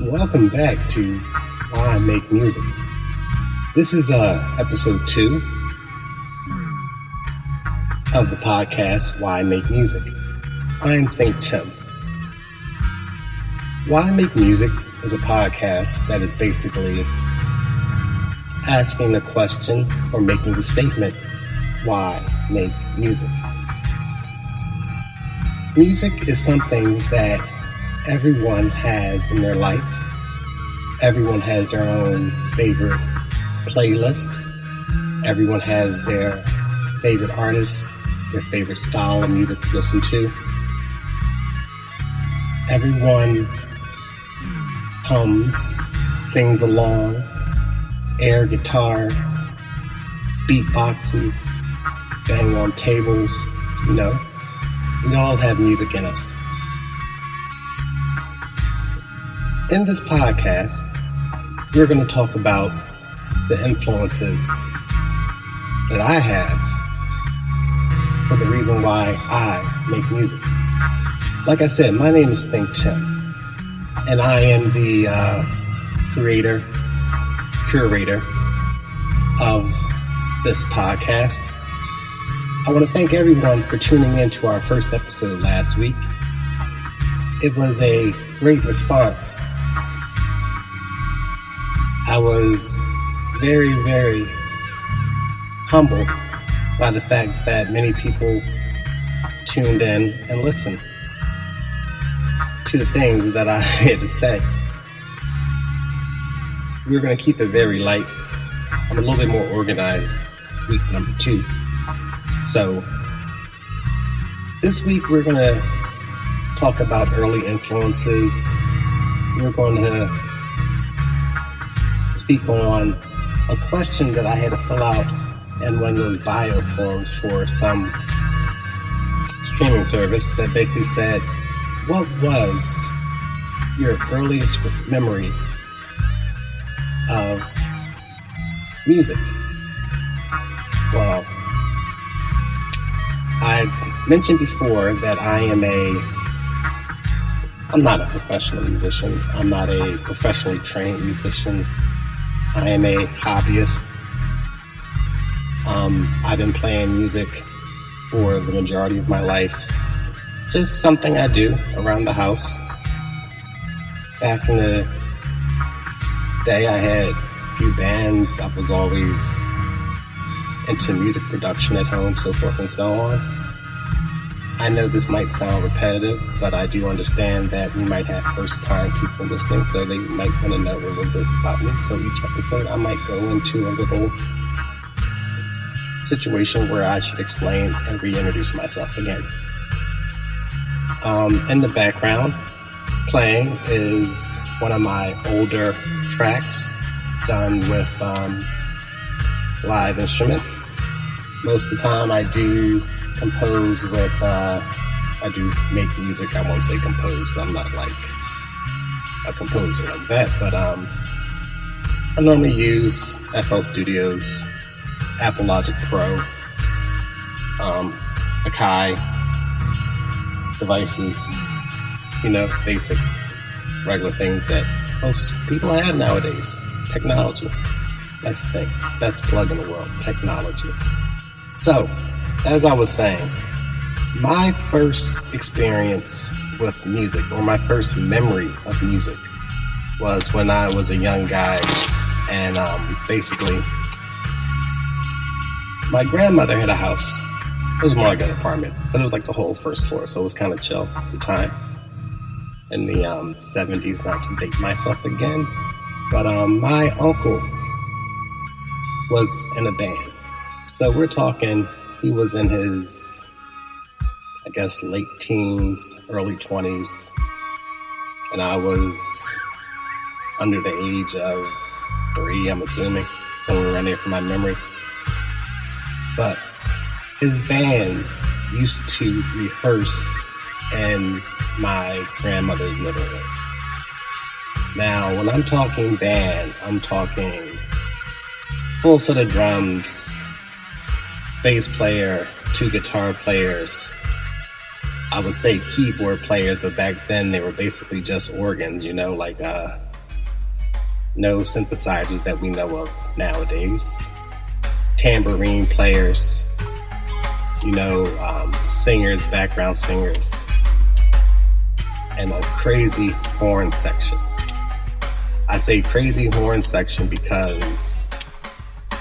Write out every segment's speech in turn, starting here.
Welcome back to Why I Make Music. This is episode 2 of the podcast Why I Make Music. I'm ThinkTimm. Why I Make Music is a podcast that is basically asking the question or making the statement, why make music? Music is something that everyone has in their life. Everyone has their own favorite playlist. Everyone has their favorite artists, their favorite style of music to listen to. Everyone hums, sings along, air guitar, beatboxes, bang on tables, we all have music in us. In this podcast, we're going to talk about the influences that I have for the reason why I make music. Like I said, my name is ThinkTimm, and I am the curator of this podcast. I want to thank everyone for tuning in to our first episode last week. It was a great response. I was very, very humbled by the fact that many people tuned in and listened to the things that I had to say. We're going to keep it very light. I'm a little bit more organized week number 2. So this week we're going to talk about early influences. We're going to speak on a question that I had to fill out in one of those bio forms for some streaming service that basically said, what was your earliest memory of music? Well, I mentioned before that I'm not a professional musician. I'm not a professionally trained musician. I am a hobbyist. I've been playing music for the majority of my life. Just something I do around the house. Back in the day, I had a few bands. I was always into music production at home, so forth and so on. I know this might sound repetitive, but I do understand that we might have first-time people listening, so they might want to know a little bit about me. So each episode, I might go into a little situation where I should explain and reintroduce myself again. In the background, playing is one of my older tracks done with live instruments. Most of the time I do compose with, I do make music. I won't say compose, but I'm not like a composer like that. But I normally use FL Studio's Apple Logic Pro, Akai devices, basic, regular things that most people have nowadays. Technology. That's the thing. Best plug in the world. Technology. So, as I was saying, my first experience with music, or my first memory of music, was when I was a young guy, and basically, my grandmother had a house. It was more like an apartment, but it was like the whole first floor, so it was kind of chill at the time. In the 70s, not to date myself again, but my uncle was in a band. So we're talking, he was in his, I guess, late teens, early 20s, and I was under the age of 3, I'm assuming, somewhere around there from my memory. But his band used to rehearse in my grandmother's living room. Now, when I'm talking band, I'm talking full set of drums, bass player, 2 guitar players, I would say keyboard players, but back then they were basically just organs, like no synthesizers that we know of nowadays, tambourine players, singers, background singers, and a crazy horn section. I say crazy horn section because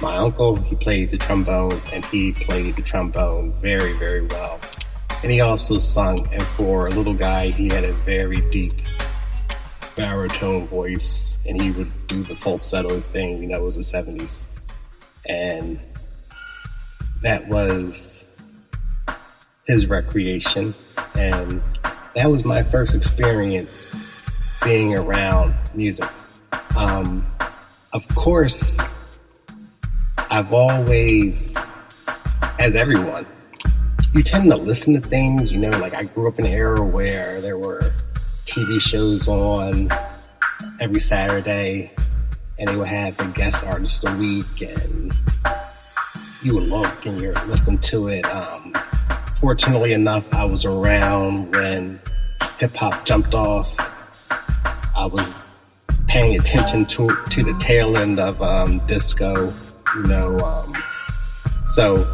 my uncle, he played the trombone, and he played the trombone very, very well. And he also sung, and for a little guy, he had a very deep baritone voice, and he would do the falsetto thing, it was the 70s. And that was his recreation, and that was my first experience being around music. Of course, I've always, as everyone, you tend to listen to things, like I grew up in an era where there were TV shows on every Saturday, and they would have the guest artist of the week, and you would look and you're listening to it. Fortunately enough, I was around when hip hop jumped off. I was paying attention to the tail end of disco, so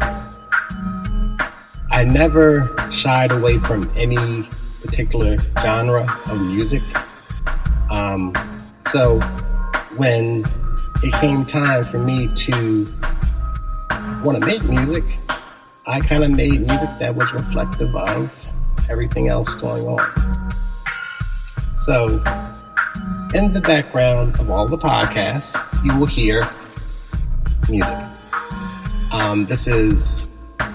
I never shied away from any particular genre of music. So when it came time for me to want to make music, I kind of made music that was reflective of everything else going on. So in the background of all the podcasts, you will hear music. This is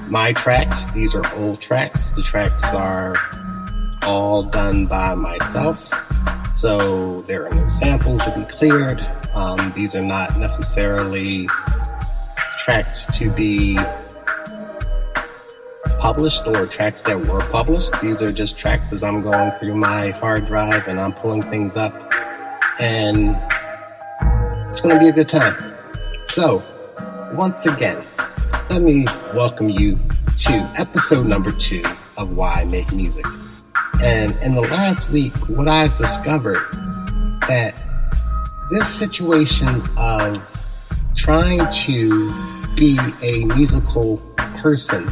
my tracks. These are old tracks. The tracks are all done by myself, so there are no samples to be cleared. These are not necessarily tracks to be published or tracks that were published. These are just tracks as I'm going through my hard drive and I'm pulling things up, and it's going to be a good time. So once again, let me welcome you to episode number 2 of Why Make Music. And in the last week, what I've discovered that this situation of trying to be a musical person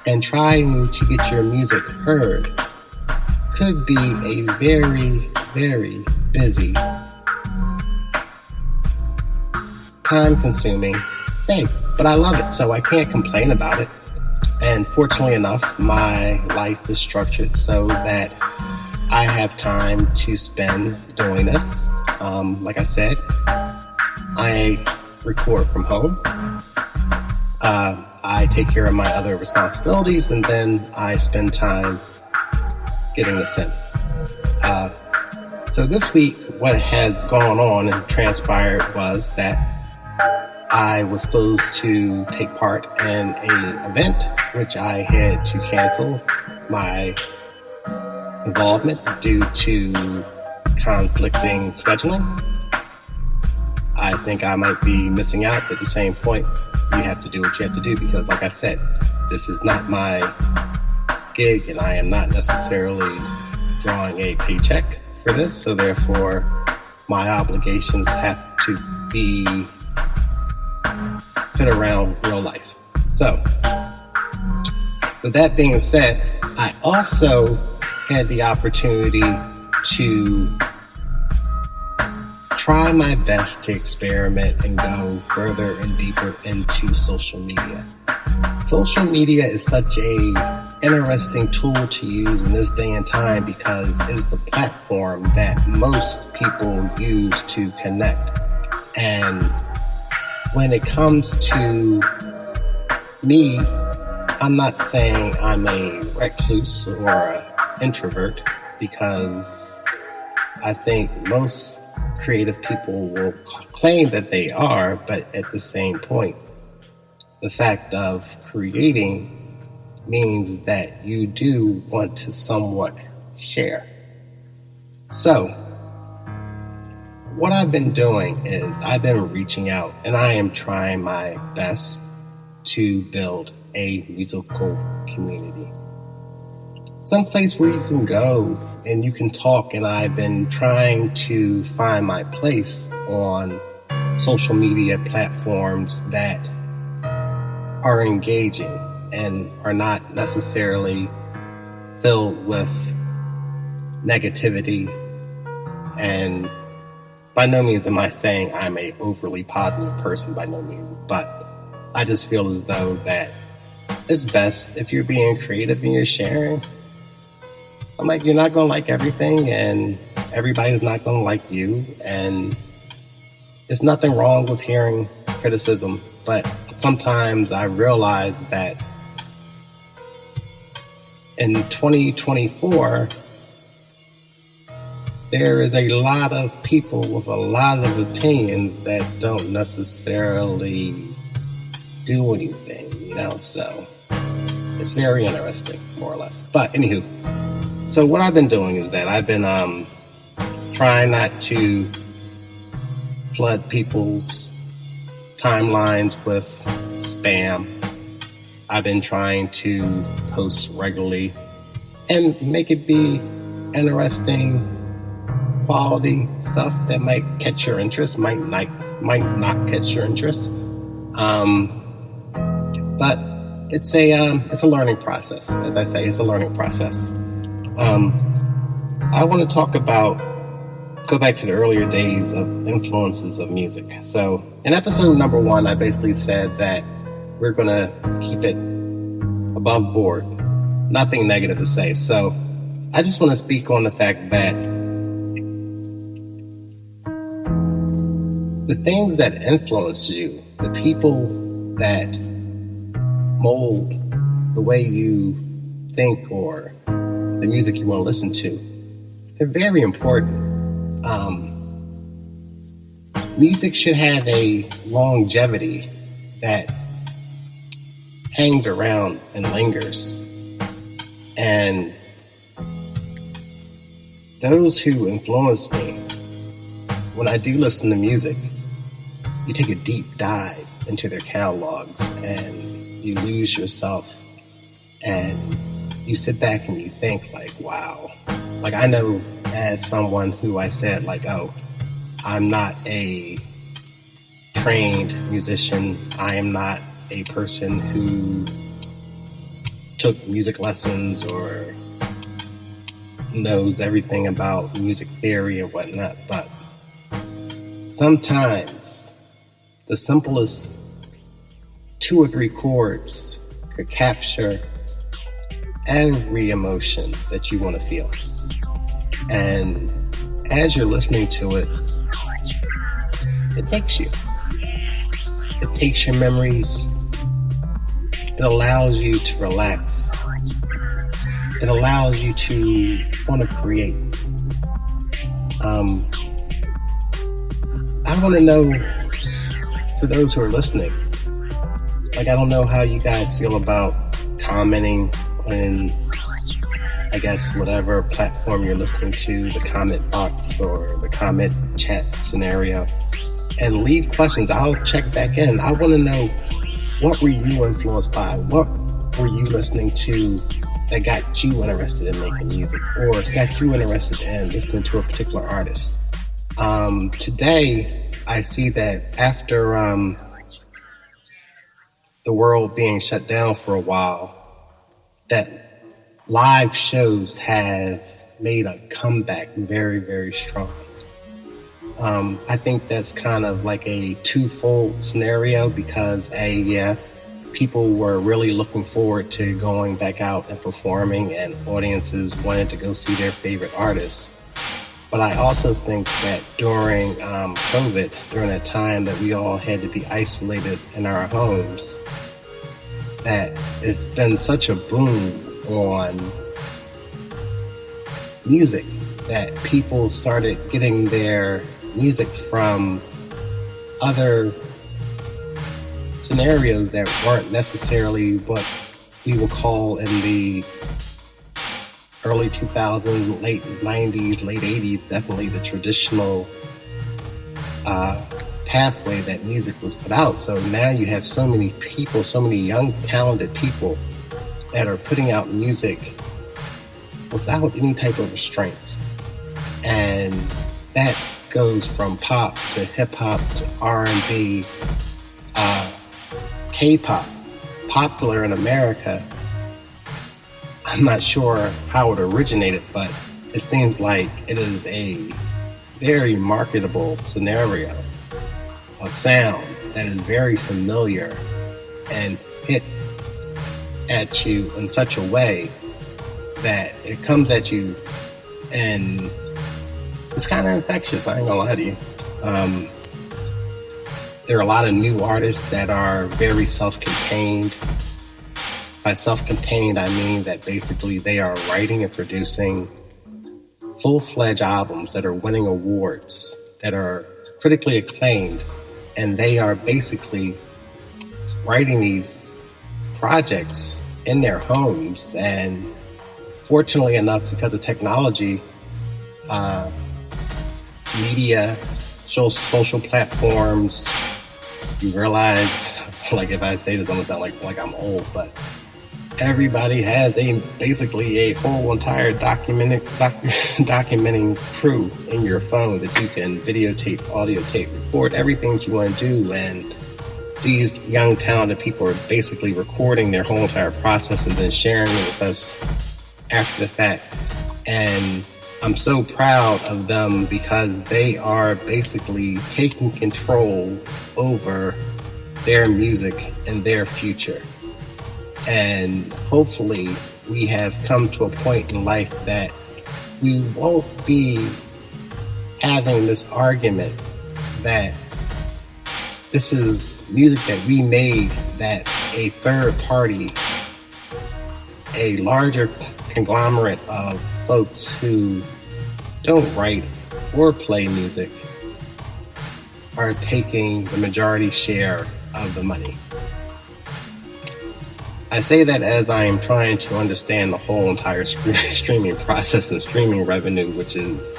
and trying to get your music heard could be a very, very busy, time-consuming thing. But I love it, so I can't complain about it. And fortunately enough, my life is structured so that I have time to spend doing this. Like I said, I record from home. I take care of my other responsibilities, and then I spend time getting this in. So this week, what has gone on and transpired was that I was supposed to take part in an event, which I had to cancel my involvement due to conflicting scheduling. I think I might be missing out, but at the same point, you have to do what you have to do because, like I said, this is not my gig and I am not necessarily drawing a paycheck for this, so therefore my obligations have to be fit around real life. So with that being said, I also had the opportunity to try my best to experiment and go further and deeper into social media. Social media is such a interesting tool to use in this day and time because it is the platform that most people use to connect. And when it comes to me, I'm not saying I'm a recluse or an introvert because I think most creative people will claim that they are, but at the same point, the fact of creating means that you do want to somewhat share. So, what I've been doing is I've been reaching out and I am trying my best to build a musical community. some place where you can go and you can talk. And I've been trying to find my place on social media platforms that are engaging and are not necessarily filled with negativity. And by no means am I saying I'm a overly positive person, by no means, but I just feel as though that it's best if you're being creative and you're sharing. I'm like, you're not going to like everything, and everybody's not going to like you, and there's nothing wrong with hearing criticism, but sometimes I realize that in 2024, there is a lot of people with a lot of opinions that don't necessarily do anything, so it's very interesting, more or less. But anywho, so what I've been doing is that I've been trying not to flood people's timelines with spam. I've been trying to post regularly and make it be interesting, quality stuff that might catch your interest, might not catch your interest. But it's a learning process. As I say, it's a learning process. I want to go back to the earlier days of influences of music. So in episode number 1, I basically said that we're going to keep it above board. Nothing negative to say. So I just want to speak on the fact that the things that influence you, the people that mold the way you think or the music you want to listen to, they're very important. Music should have a longevity that hangs around and lingers. And those who influence me, when I do listen to music, you take a deep dive into their catalogs and you lose yourself and you sit back and you think like, wow. Like I know as someone who I said like, oh, I'm not a trained musician. I am not a person who took music lessons or knows everything about music theory and whatnot. But sometimes the simplest 2 or 3 chords could capture every emotion that you want to feel. And as you're listening to it, it takes you. It takes your memories. It allows you to relax. It allows you to want to create. I want to know, for those who are listening, like I don't know how you guys feel about commenting on, I guess, whatever platform you're listening to, the comment box or the comment chat scenario, and leave questions. I'll check back in. I want to know, what were you influenced by? What were you listening to that got you interested in making music or got you interested in listening to a particular artist? Today, I see that after the world being shut down for a while, that live shows have made a comeback very, very strong. I think that's kind of like a twofold scenario because people were really looking forward to going back out and performing and audiences wanted to go see their favorite artists. But I also think that during COVID, during that time that we all had to be isolated in our homes, that it's been such a boom on music that people started getting their music from other scenarios that weren't necessarily what we would call in the early 2000s, late 90s, late 80s, definitely the traditional pathway that music was put out. So now you have so many people, so many young, talented people that are putting out music without any type of restraints. And that goes from pop to hip hop to R&B, K-pop, popular in America. I'm not sure how it originated, but it seems like it is a very marketable scenario of sound that is very familiar and hit at you in such a way that it comes at you and it's kind of infectious. I ain't gonna lie to you. There are a lot of new artists that are very self-contained. By self-contained, I mean that basically they are writing and producing full-fledged albums that are winning awards, that are critically acclaimed, and they are basically writing these projects in their homes. And fortunately enough, because of technology, media, social platforms, you realize, like if I say this, I'm gonna sound like I'm old, but everybody has basically a whole entire documenting crew in your phone that you can videotape, audio tape, record everything that you want to do. And these young talented people are basically recording their whole entire process and then sharing it with us after the fact. And I'm so proud of them because they are basically taking control over their music and their future. And hopefully we have come to a point in life that we won't be having this argument that this is music that we made, that a third party, a larger conglomerate of folks who don't write or play music are taking the majority share of the money. I say that as I am trying to understand the whole entire streaming process and streaming revenue, which is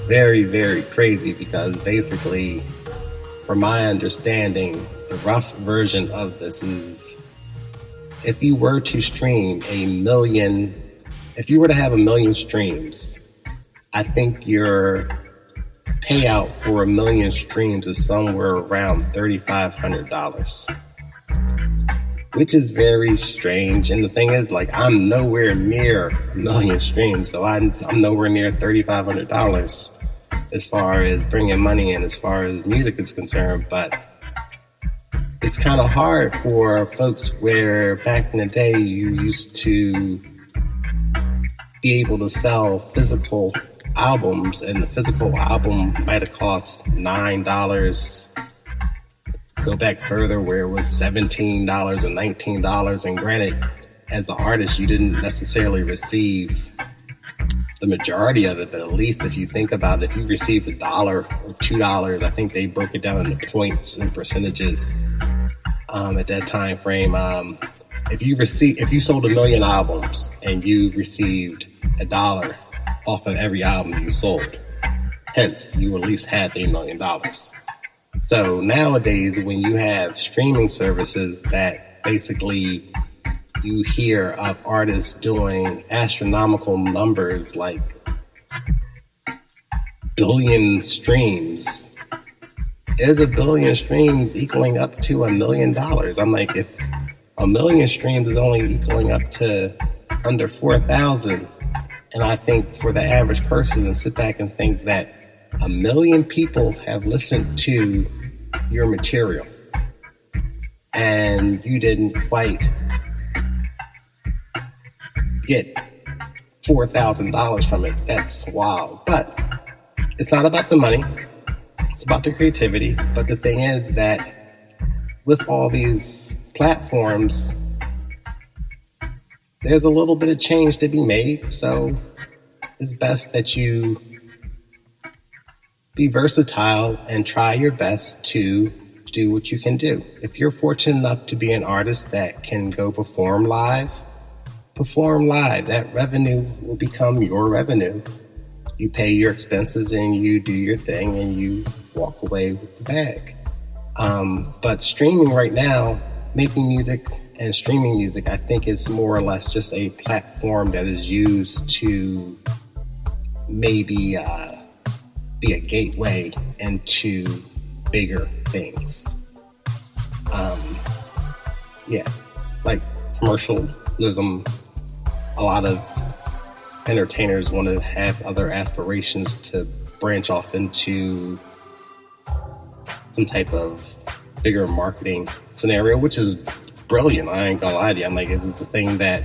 very, very crazy because basically, from my understanding, the rough version of this is if you were to stream if you were to have 1 million streams, I think your payout for 1 million streams is somewhere around $3,500. Which is very strange. And the thing is, like, I'm nowhere near 1 million streams, so I'm nowhere near $3,500 as far as bringing money in, as far as music is concerned. But it's kind of hard for folks where back in the day you used to be able to sell physical albums, and the physical album might have cost $9. Go back further where it was $17 or $19, and granted, as an artist, you didn't necessarily receive the majority of it, but at least if you think about it, if you received $1 or $2, I think they broke it down into points and percentages at that time frame. If you sold 1 million albums and you received $1 off of every album you sold, hence you at least had $1 million. So nowadays, when you have streaming services that basically you hear of artists doing astronomical numbers like billion streams, is 1 billion streams equaling up to $1 million? I'm like, if 1 million streams is only equaling up to under 4,000, and I think for the average person to sit back and think that 1 million people have listened to your material and you didn't quite get $4,000 from it, that's wild. But it's not about the money, it's about the creativity. But the thing is that with all these platforms, there's a little bit of change to be made. So it's best that you be versatile and try your best to do what you can do. If you're fortunate enough to be an artist that can go perform live. That revenue will become your revenue. You pay your expenses and you do your thing and you walk away with the bag. But streaming right now, making music and streaming music, I think it's more or less just a platform that is used to maybe be a gateway into bigger things. Yeah, like commercialism. A lot of entertainers want to have other aspirations to branch off into some type of bigger marketing scenario, which is brilliant. I ain't gonna lie to you. I'm like, it was the thing that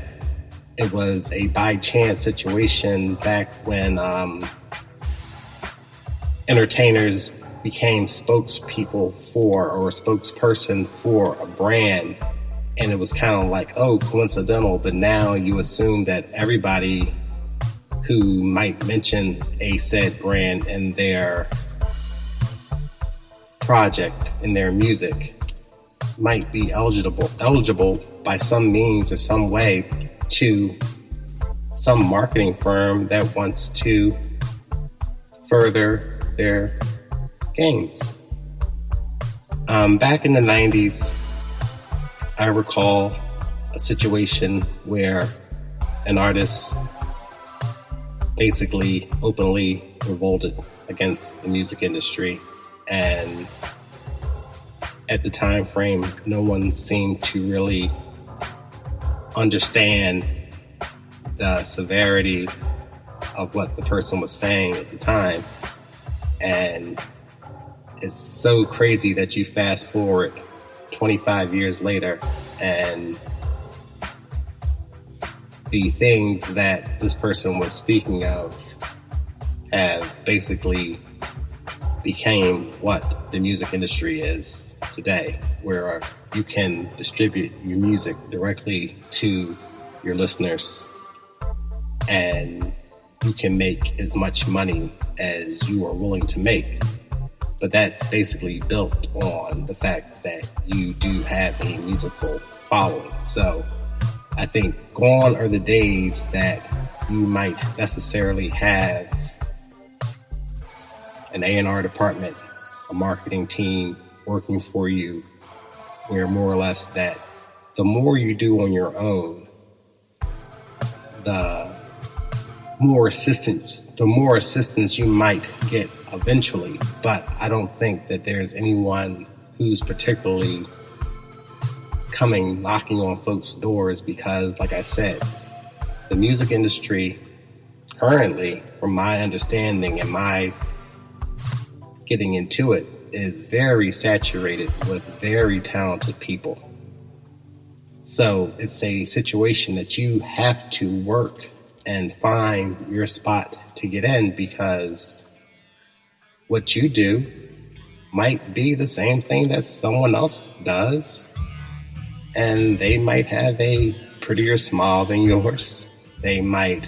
it was a by chance situation back when entertainers became spokespeople for or spokesperson for a brand, and it was kind of like, oh, coincidental. But now you assume that everybody who might mention a said brand in their project, in their music, might be eligible by some means or some way to some marketing firm that wants to further their gains. Back in the 90s, I recall a situation where an artist basically openly revolted against the music industry, and at the time frame, no one seemed to really understand the severity of what the person was saying at the time. And it's so crazy that you fast forward 25 years later, and the things that this person was speaking of have basically became what the music industry is today, where you can distribute your music directly to your listeners and you can make as much money as you are willing to make. But that's basically built on the fact that you do have a musical following. So I think gone are the days that you might necessarily have an A&R department, a marketing team working for you, where more or less that the more you do on your own, the more assistance you might get eventually. But I don't think that there's anyone who's particularly coming knocking on folks' doors, because like I said, the music industry currently, from my understanding and my getting into it, is very saturated with very talented people. So it's a situation that you have to work and find your spot to get in, because what you do might be the same thing that someone else does, and they might have a prettier smile than yours. They might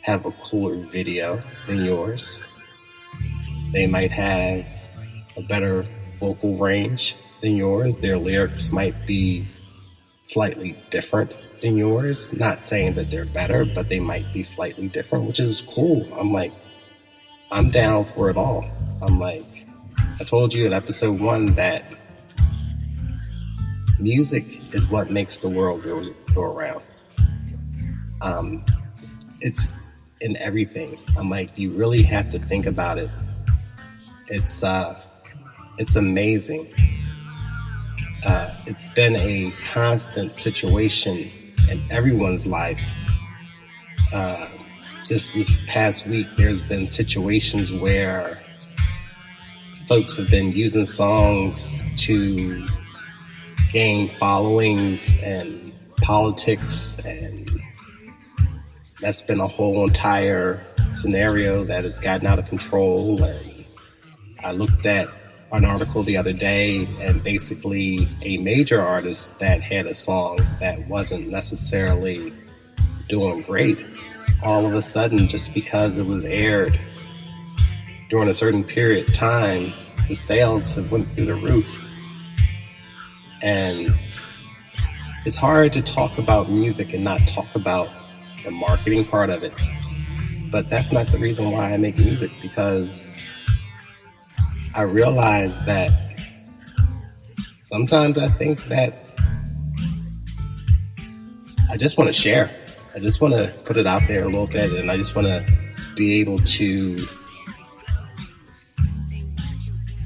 have a cooler video than yours. They might have a better vocal range than yours. Their lyrics might be slightly different than yours. Not saying that they're better, but they might be slightly different, which is cool. I'm like, I'm down for it all. I'm like, I told you in episode 1 that music is what makes the world go around. It's in everything. I'm like, you really have to think about it. It's amazing. It's been a constant situation in everyone's life. Just this past week, there's been situations where folks have been using songs to gain followings and politics, and that's been a whole entire scenario that has gotten out of control. And I looked at an article the other day, and basically a major artist that had a song that wasn't necessarily doing great, all of a sudden, just because it was aired during a certain period of time, the sales have went through the roof. And it's hard to talk about music and not talk about the marketing part of it. But that's not the reason why I make music, because I realize that sometimes I think that I just want to share. I just want to put it out there a little bit, and I just want to be able to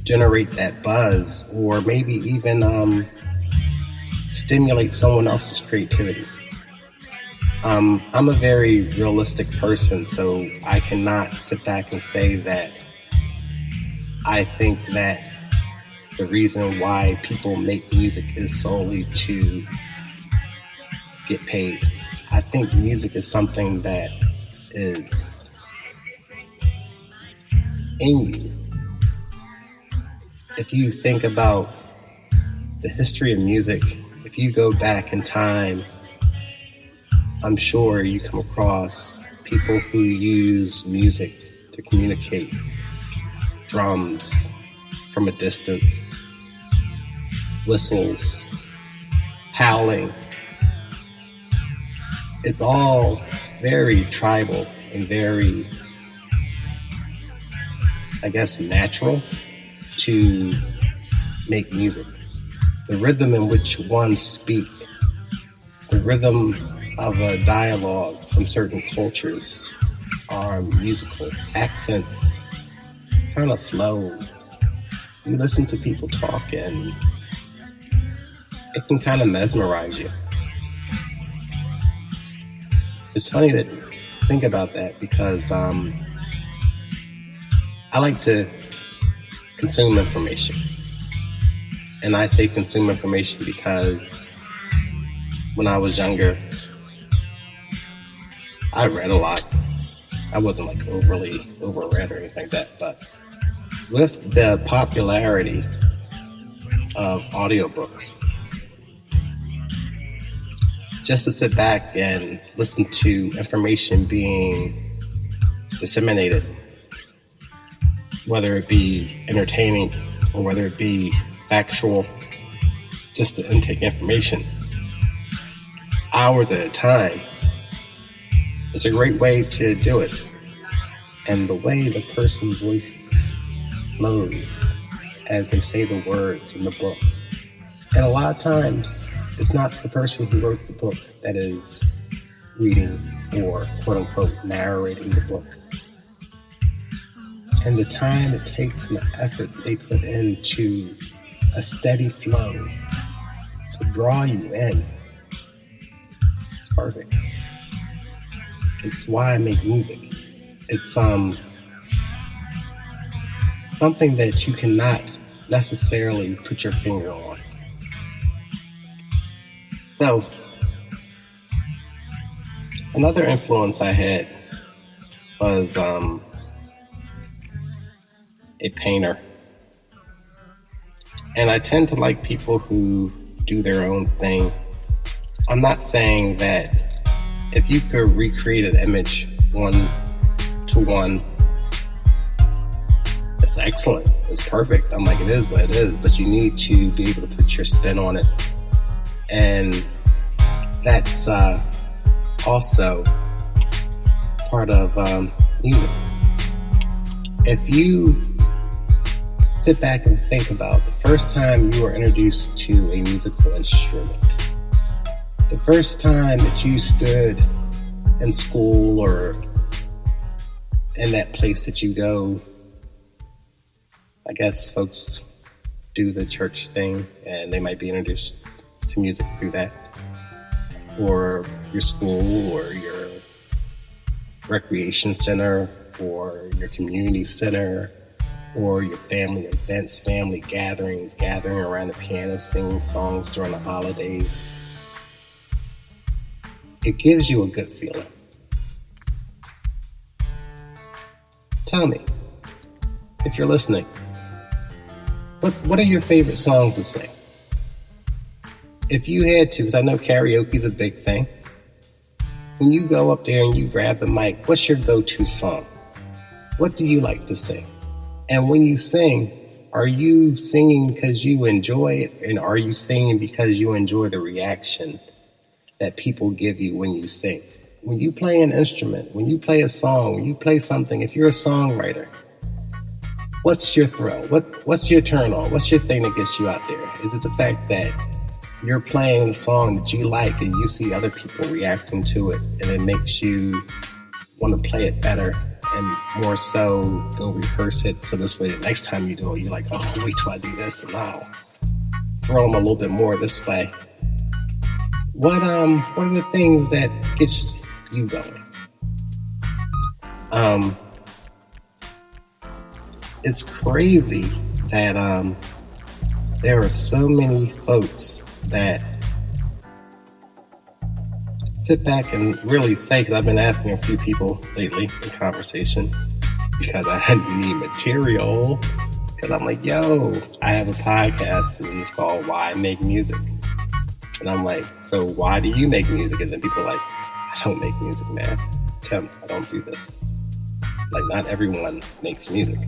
generate that buzz, or maybe even stimulate someone else's creativity. I'm a very realistic person, so I cannot sit back and say that I think that the reason why people make music is solely to get paid. I think music is something that is in you. If you think about the history of music, if you go back in time, I'm sure you come across people who use music to communicate. Drums from a distance, whistles, howling. It's all very tribal and very, I guess, natural to make music. The rhythm in which one speaks, the rhythm of a dialogue from certain cultures are musical. Accents kind of flow. You listen to people talk and it can kind of mesmerize you. It's funny to think about that because I like to consume information. And I say consume information because when I was younger, I read a lot. I wasn't like overly overread or anything like that, but with the popularity of audiobooks, just to sit back and listen to information being disseminated, whether it be entertaining or whether it be factual, just to intake information, hours at a time, it's a great way to do it. And the way the person's voice flows as they say the words in the book. And a lot of times, it's not the person who wrote the book that is reading or quote unquote narrating the book. And the time it takes and the effort that they put into a steady flow to draw you in, it's perfect. It's why I make music. It's something that you cannot necessarily put your finger on. So, another influence I had was a painter. And I tend to like people who do their own thing. I'm not saying that if you could recreate an image one to one, it's excellent, it's perfect. I'm like, it is what it is, but you need to be able to put your spin on it. And that's also part of music. If you sit back and think about the first time you were introduced to a musical instrument, the first time that you stood in school or in that place that you go, I guess folks do the church thing and they might be introduced to music through that, or your school or your recreation center or your community center or your family events, family gatherings, gathering around the piano, singing songs during the holidays. It gives you a good feeling. Tell me, if you're listening, what are your favorite songs to sing? If you had to, because I know karaoke is a big thing, when you go up there and you grab the mic, what's your go-to song? What do you like to sing? And when you sing, are you singing because you enjoy it, and are you singing because you enjoy the reaction that people give you when you sing? When you play an instrument, when you play a song, when you play something, if you're a songwriter, what's your thrill? What's your turn on? What's your thing that gets you out there? Is it the fact that you're playing a song that you like and you see other people reacting to it, and it makes you want to play it better and more so go rehearse it. So this way, the next time you do it, you're like, oh, wait till I do this, and I'll throw them a little bit more this way. What are the things that gets you going? It's crazy that there are so many folks that sit back and really say, because I've been asking a few people lately in conversation because I need material, because I'm like, yo, I have a podcast and it's called Why I Make Music. And I'm like, so why do you make music? And then people are like, I don't make music, man. Tim, I don't do this. Like, not everyone makes music.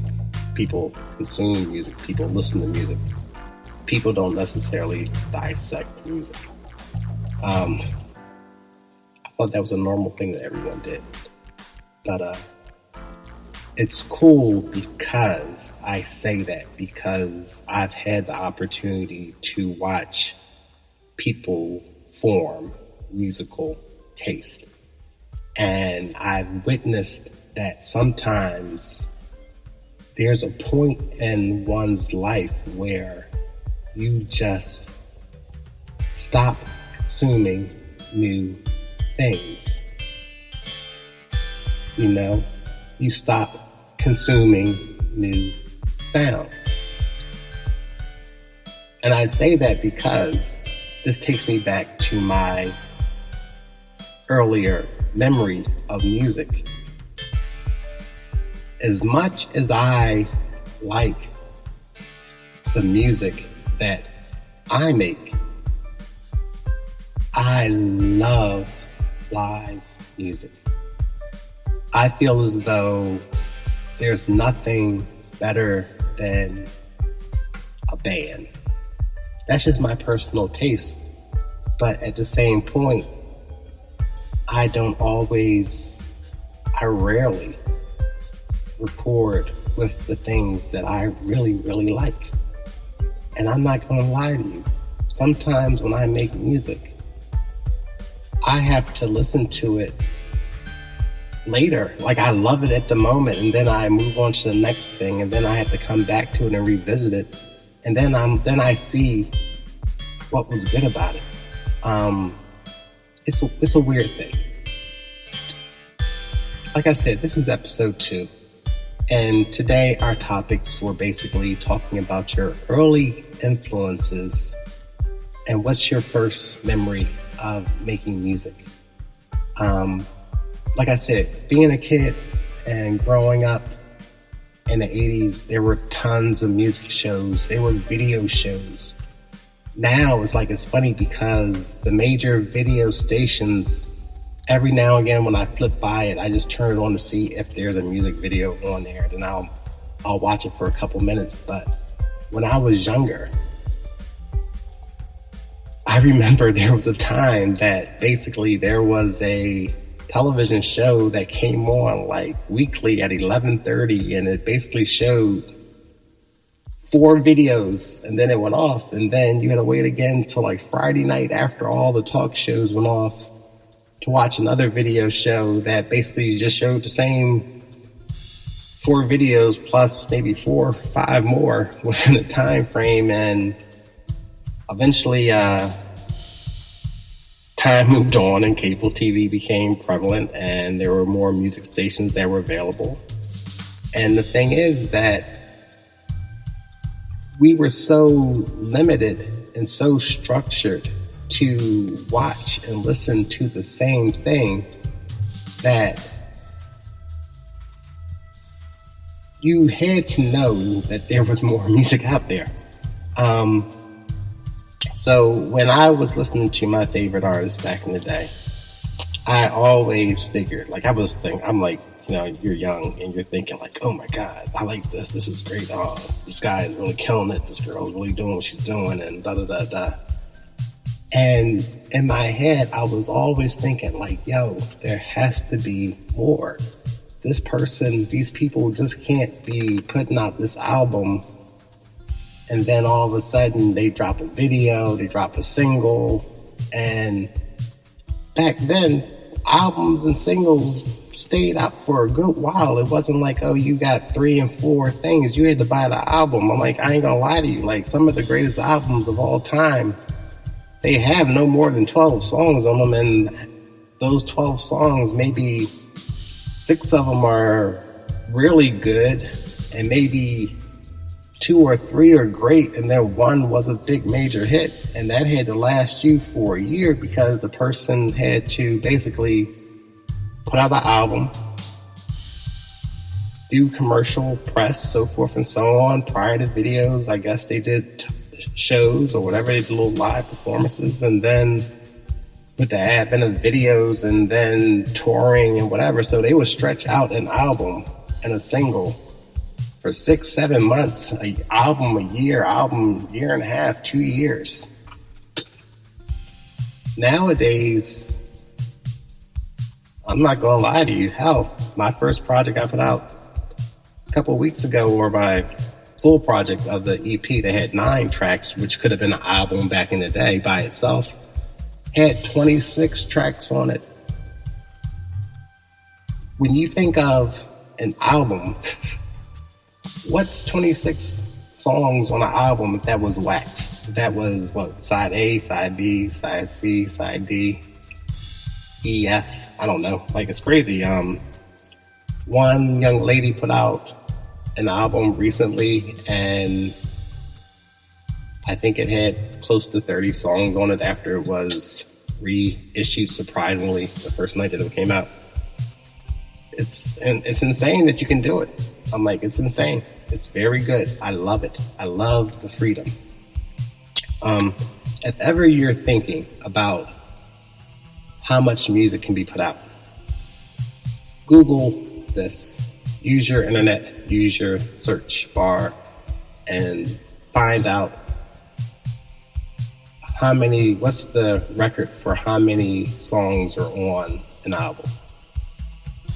People consume music. People listen to music. People don't necessarily dissect music. I thought that was a normal thing that everyone did. But it's cool because I say that because I've had the opportunity to watch people form musical taste. And I've witnessed that sometimes there's a point in one's life where you just stop consuming new things. You know, you stop consuming new sounds. And I say that because this takes me back to my earlier memory of music. As much as I like the music that I make, I love live music. I feel as though there's nothing better than a band. That's just my personal taste. But at the same point, I rarely record with the things that I really, really like. And I'm not going to lie to you. Sometimes when I make music, I have to listen to it later. Like, I love it at the moment, and then I move on to the next thing, and then I have to come back to it and revisit it. And then I see what was good about it. It's a weird thing. Like I said, this is episode 2. And today our topics were basically talking about your early influences and what's your first memory of making music. Like I said, being a kid and growing up in the 80s, there were tons of music shows. There were video shows. Now it's funny because the major video stations, every now and again when I flip by it, I just turn it on to see if there's a music video on there. Then I'll watch it for a couple minutes. But when I was younger, I remember there was a time that basically there was a television show that came on like weekly at 11:30, and it basically showed 4 videos, and then it went off, and then you had to wait again till like Friday night after all the talk shows went off to watch another video show that basically just showed the same 4 videos plus maybe 4 or 5 more within a time frame. And eventually time moved on and cable TV became prevalent, and there were more music stations that were available. And the thing is that we were so limited and so structured to watch and listen to the same thing that you had to know that there was more music out there. So when I was listening to my favorite artists back in the day, I always figured, I'm like, you know, you're young and you're thinking like, oh my God, I like this. This is great. Oh, this guy is really killing it. This girl is really doing what she's doing, and da da da da. And in my head, I was always thinking like, yo, there has to be more. This person, these people just can't be putting out this album And then all of a sudden they drop a video, they drop a single. And back then, albums and singles stayed out for a good while. It wasn't like, oh, you got 3 and 4 things. You had to buy the album. I'm like, I ain't gonna lie to you. Like, some of the greatest albums of all time, they have no more than 12 songs on them. And those 12 songs, maybe 6 of them are really good. And maybe 2 or 3 are great, and then 1 was a big major hit, and that had to last you for a year because the person had to basically put out an album, do commercial press, so forth and so on. Prior to videos, I guess they did shows or whatever, they did little live performances, and then with the advent of videos and then touring and whatever, so they would stretch out an album and a single for 6-7 months, an album a year and a half, 2 years. Nowadays, I'm not gonna lie to you, hell, my first project I put out a couple of weeks ago, or my full project of the EP that had 9 tracks, which could have been an album back in the day by itself, had 26 tracks on it. When you think of an album, what's 26 songs on an album if that was wax? If that was, side A, side B, side C, side D, E, F, I don't know. Like, it's crazy. One young lady put out an album recently, and I think it had close to 30 songs on it after it was reissued, surprisingly, the first night that it came out. It's insane that you can do it. I'm like, it's insane. It's very good. I love it. I love the freedom. If ever you're thinking about how much music can be put out, Google this. Use your internet, use your search bar, and find out what's the record for how many songs are on an album.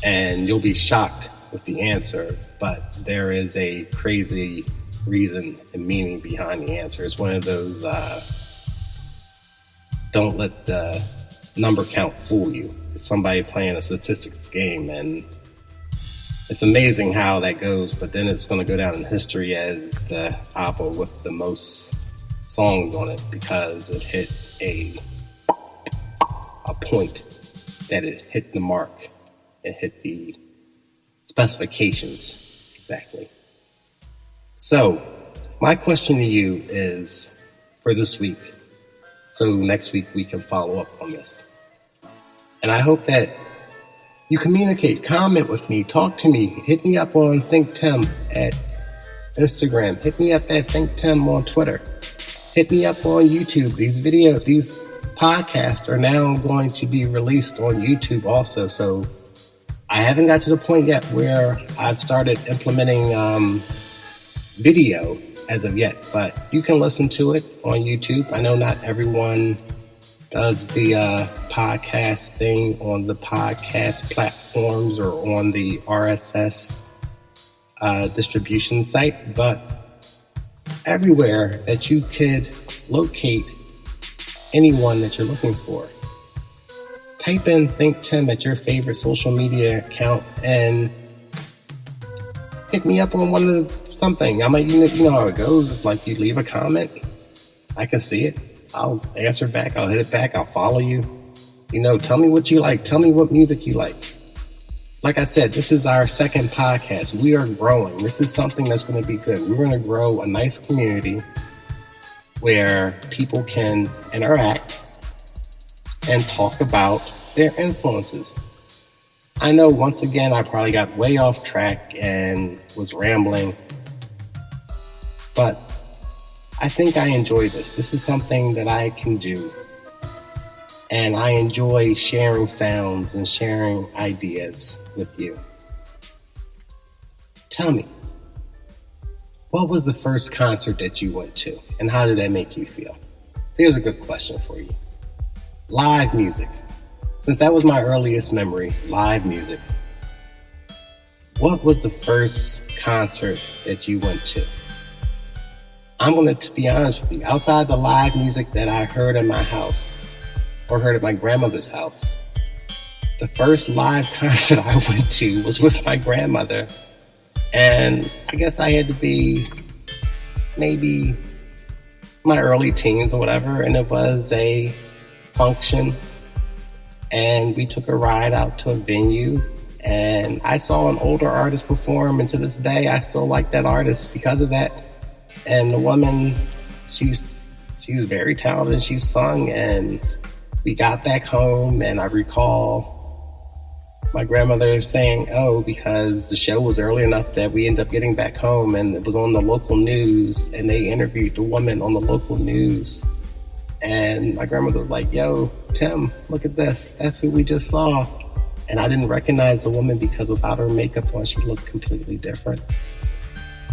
And you'll be shocked with the answer, but there is a crazy reason and meaning behind the answer. It's one of those, don't let the number count fool you. It's somebody playing a statistics game, and it's amazing how that goes, but then it's going to go down in history as the album with the most songs on it because it hit a point that it hit the mark. It hit the specifications exactly. So my question to you is for this week, so next week we can follow up on this. And I hope that you communicate, comment with me, talk to me, hit me up on ThinkTimm at Instagram, hit me up at ThinkTimm on Twitter, hit me up on YouTube. These podcasts are now going to be released on YouTube also, so I haven't got to the point yet where I've started implementing video as of yet, but you can listen to it on YouTube. I know not everyone does the podcast thing on the podcast platforms or on the RSS distribution site, but everywhere that you could locate anyone that you're looking for, type in ThinkTimm at your favorite social media account and hit me up on one of something. I'm like, you know how it goes. It's like you leave a comment, I can see it. I'll answer back. I'll hit it back. I'll follow you. Tell me what you like. Tell me what music you like. Like I said, this is our second podcast. We are growing. This is something that's going to be good. We're going to grow a nice community where people can interact and talk about their influences. I know once again I probably got way off track and was rambling, but I think I enjoy this. This is something that I can do, and I enjoy sharing sounds and sharing ideas with you. Tell me, what was the first concert that you went to, and how did that make you feel? Here's a good question for you. Live music. Since that was my earliest memory, live music. What was the first concert that you went to? I'm going to be honest with you. Outside the live music that I heard in my house or heard at my grandmother's house, the first live concert I went to was with my grandmother. And I guess I had to be maybe my early teens or whatever. And it was a function. And we took a ride out to a venue. And I saw an older artist perform. And to this day, I still like that artist because of that. And the woman, she's very talented. She sung, and we got back home, and I recall my grandmother saying, "Oh, because the show was early enough that we ended up getting back home, and it was on the local news, and they interviewed the woman on the local news." And my grandmother was like, "Yo, Tim, look at this. That's who we just saw." And I didn't recognize the woman because without her makeup on, she looked completely different.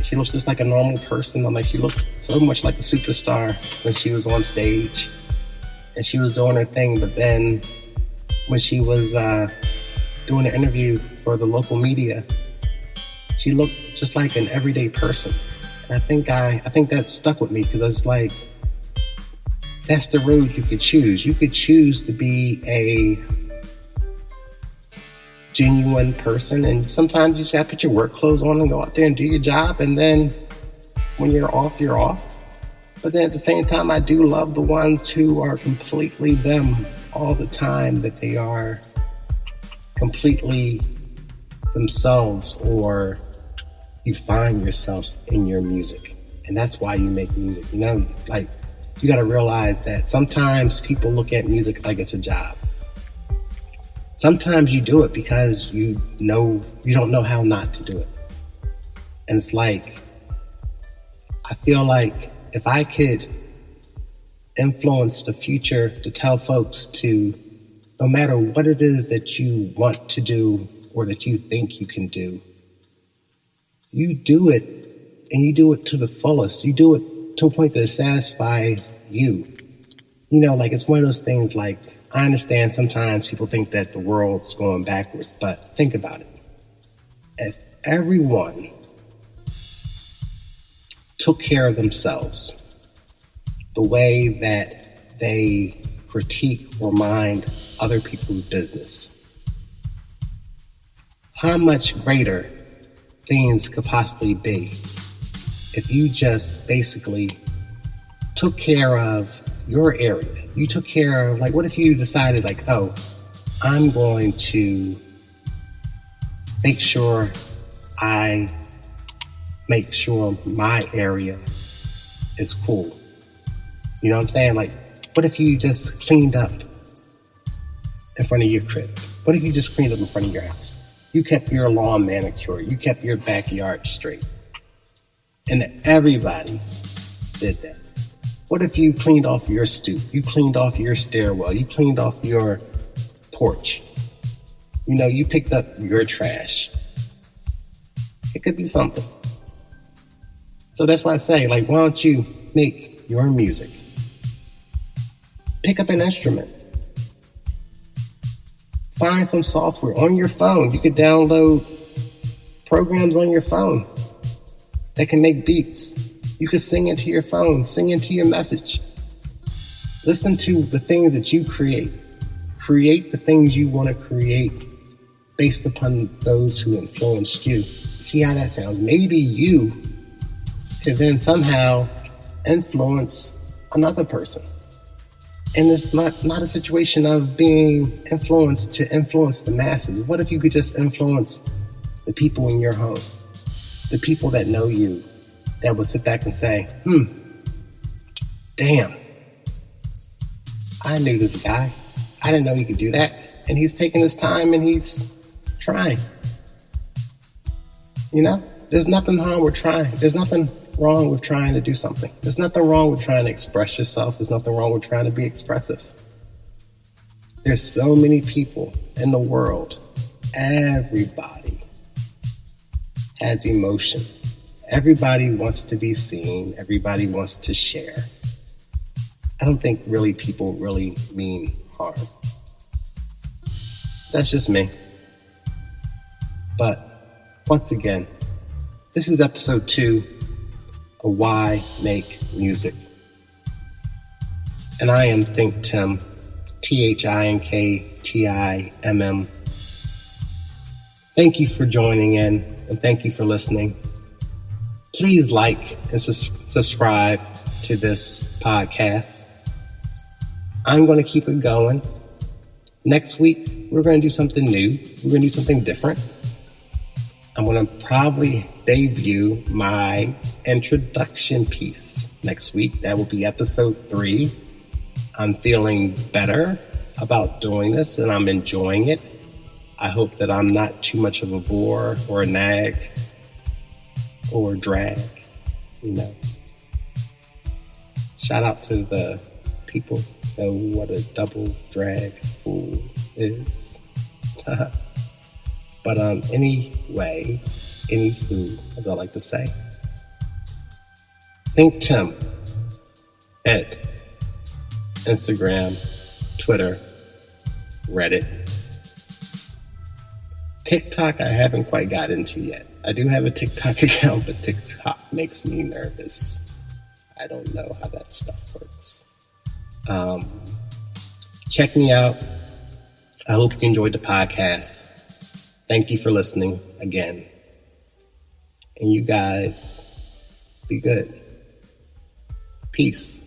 She looked just like a normal person. Like, she looked so much like a superstar when she was on stage and she was doing her thing. But then when she was doing an interview for the local media, she looked just like an everyday person. And I think that stuck with me because it's like, that's the road you could choose. You could choose to be a genuine person, and sometimes you just gotta put your work clothes on and go out there and do your job, and then when you're off, you're off. But then at the same time, I do love the ones who are completely them all the time, that they are completely themselves, or you find yourself in your music. And that's why you make music. You know, like, you gotta realize that sometimes people look at music like it's a job. Sometimes you do it because you don't know how not to do it. And it's like, I feel like if I could influence the future to tell folks to, no matter what it is that you want to do or that you think you can do, you do it, and you do it to the fullest. You do it to a point that it satisfies you. You know, like, it's one of those things, like, I understand sometimes people think that the world's going backwards, but think about it. If everyone took care of themselves the way that they critique or mind other people's business, how much greater things could possibly be if you just basically took care of your area. You took care of, like, what if you decided, like, oh, I'm going to make sure I make sure my area is cool. You know what I'm saying? Like, what if you just cleaned up in front of your crib? What if you just cleaned up in front of your house? You kept your lawn manicured. You kept your backyard straight. And everybody did that. What if you cleaned off your stoop? You cleaned off your stairwell. You cleaned off your porch. You know, you picked up your trash. It could be something. So that's why I say, like, why don't you make your music? Pick up an instrument. Find some software on your phone. You could download programs on your phone that can make beats. You could sing into your phone, sing into your message. Listen to the things that you create. Create the things you want to create based upon those who influenced you. See how that sounds? Maybe you could then somehow influence another person. And it's not a situation of being influenced to influence the masses. What if you could just influence the people in your home? The people that know you, that would sit back and say, damn, I knew this guy. I didn't know he could do that. And he's taking his time and he's trying. You know, there's nothing wrong with trying. There's nothing wrong with trying to do something. There's nothing wrong with trying to express yourself. There's nothing wrong with trying to be expressive. There's so many people in the world. Everybody has emotion. Everybody wants to be seen. Everybody wants to share. I don't think really people really mean harm. That's just me. But once again, this is episode 2 or why make music. And I am ThinkTimm, ThinkTimm. Thank you for joining in, and thank you for listening. Please like and subscribe to this podcast. I'm going to keep it going. Next week, we're going to do something new. We're going to do something different. I'm going to probably debut my introduction piece next week. That will be episode 3. I'm feeling better about doing this, and I'm enjoying it. I hope that I'm not too much of a bore or a nag or a drag, Shout out to the people who know what a double drag fool is. But anyway, anywho, as I like to say, ThinkTimm at Instagram, Twitter, Reddit. TikTok I haven't quite got into yet. I do have a TikTok account, but TikTok makes me nervous. I don't know how that stuff works. Check me out. I hope you enjoyed the podcast. Thank you for listening again. And you guys, be good. Peace.